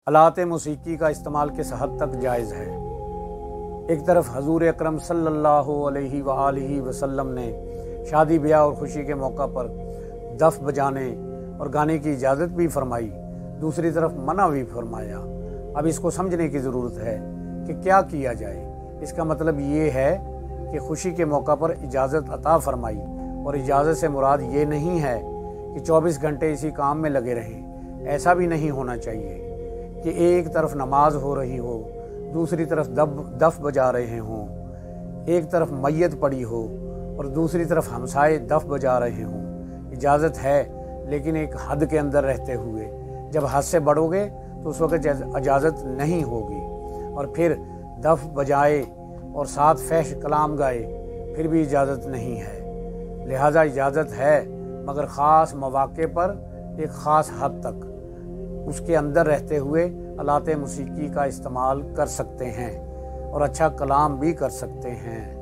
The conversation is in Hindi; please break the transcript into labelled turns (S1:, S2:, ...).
S1: आलात मौसीकी का इस्तेमाल किस हद तक जायज़ है। एक तरफ हजूर अकरम सल्लल्लाहु अलैहि वसल्लम ने शादी ब्याह और खुशी के मौका पर दफ बजाने और गाने की इजाज़त भी फरमाई, दूसरी तरफ मना भी फरमाया। अब इसको समझने की ज़रूरत है कि क्या किया जाए। इसका मतलब ये है कि खुशी के मौका पर इजाज़त अता फरमाई, और इजाज़त से मुराद ये नहीं है कि 24 घंटे इसी काम में लगे रहें। ऐसा भी नहीं होना चाहिए कि एक तरफ नमाज हो रही हो, दूसरी तरफ दफ बजा रहे हों, एक तरफ मैयत पड़ी हो और दूसरी तरफ हमसाए दफ बजा रहे हों। इजाज़त है, लेकिन एक हद के अंदर रहते हुए। जब हद से बढ़ोगे तो उस वक्त इजाज़त नहीं होगी। और फिर दफ बजाए और साथ फहश कलाम गाए, फिर भी इजाज़त नहीं है। लिहाजा इजाज़त है, मगर ख़ास मौक़े पर एक ख़ास हद तक। उसके अंदर रहते हुए आलात मौसीकी का इस्तेमाल कर सकते हैं और अच्छा कलाम भी कर सकते हैं।